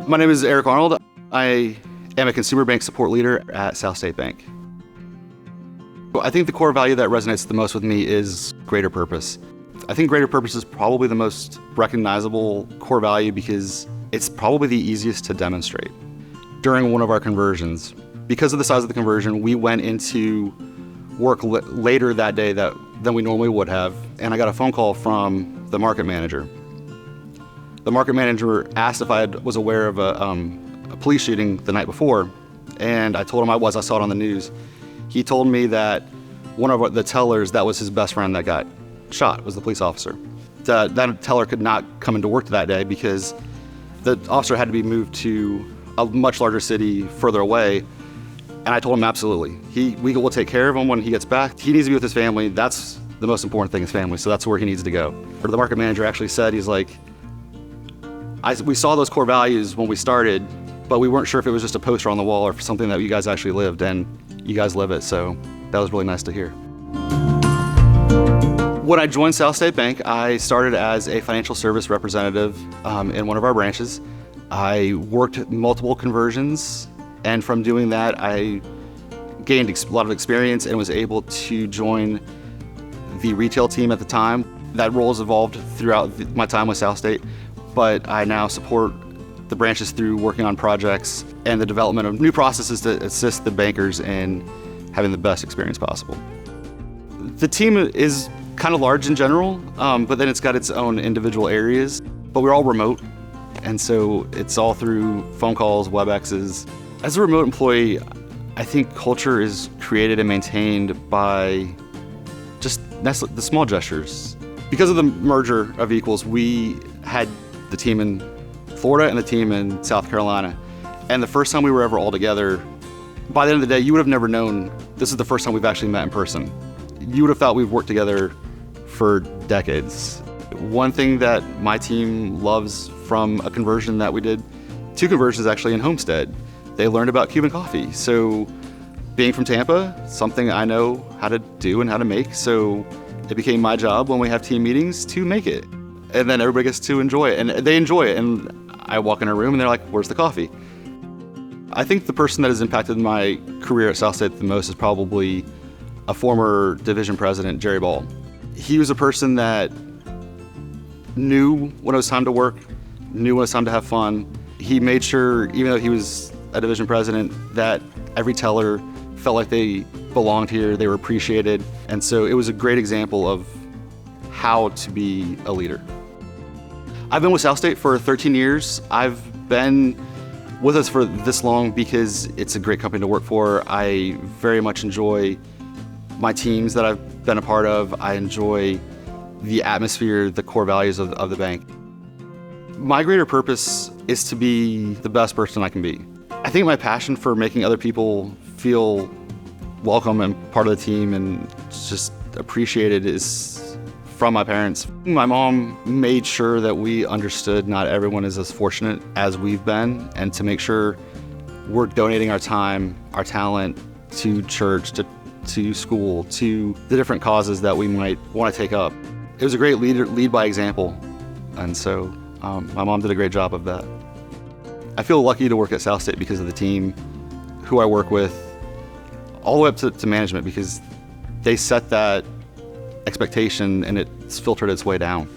My name is Eric Arnold. I am a consumer bank support leader at South State Bank. I think the core value that resonates the most with me is greater purpose. I think greater purpose is probably the most recognizable core value because it's probably the easiest to demonstrate. During one of our conversions, because of the size of the conversion, we went into work later that day than we normally would have, and I got a phone call from the market manager. The market manager asked if I was aware of a police shooting the night before, and I told him I was. I saw it on the news. He told me that one of the tellers that was his best friend that got shot was the police officer. That teller could not come into work that day because the officer had to be moved to a much larger city further away. And I told him absolutely. We will take care of him when he gets back. He needs to be with his family. That's the most important thing, his family. So that's where he needs to go. Or the market manager actually said, he's like, we saw those core values when we started, but we weren't sure if it was just a poster on the wall or something that you guys actually lived, and you guys live it, so that was really nice to hear. When I joined South State Bank, I started as a financial service representative in one of our branches. I worked multiple conversions, and from doing that, I gained a lot of experience and was able to join the retail team at the time. That role has evolved throughout my time with South State, but I now support the branches through working on projects and the development of new processes to assist the bankers in having the best experience possible. The team is kind of large in general, but then it's got its own individual areas, but we're all remote, and so it's all through phone calls, WebExes. As a remote employee, I think culture is created and maintained by just the small gestures. Because of the merger of equals, we had the team in Florida and the team in South Carolina. And the first time we were ever all together, by the end of the day, you would have never known this is the first time we've actually met in person. You would have thought we've worked together for decades. One thing that my team loves from a conversion that we did, 2 conversions actually in Homestead, they learned about Cuban coffee. So being from Tampa, something I know how to do and how to make, so it became my job when we have team meetings to make it. And then everybody gets to enjoy it, and they enjoy it. And I walk in a room and they're like, where's the coffee? I think the person that has impacted my career at South State the most is probably a former division president, Jerry Ball. He was a person that knew when it was time to work, knew when it was time to have fun. He made sure, even though he was a division president, that every teller felt like they belonged here, they were appreciated. And so it was a great example of how to be a leader. I've been with South State for 13 years. I've been with us for this long because it's a great company to work for. I very much enjoy my teams that I've been a part of. I enjoy the atmosphere, the core values of the bank. My greater purpose is to be the best person I can be. I think my passion for making other people feel welcome and part of the team and just appreciated is from my parents. My mom made sure that we understood not everyone is as fortunate as we've been, and to make sure we're donating our time, our talent to church, to school, to the different causes that we might want to take up. It was a great lead by example, and so my mom did a great job of that. I feel lucky to work at South State because of the team, who I work with, all the way up to management, because they set that expectation and it's filtered its way down.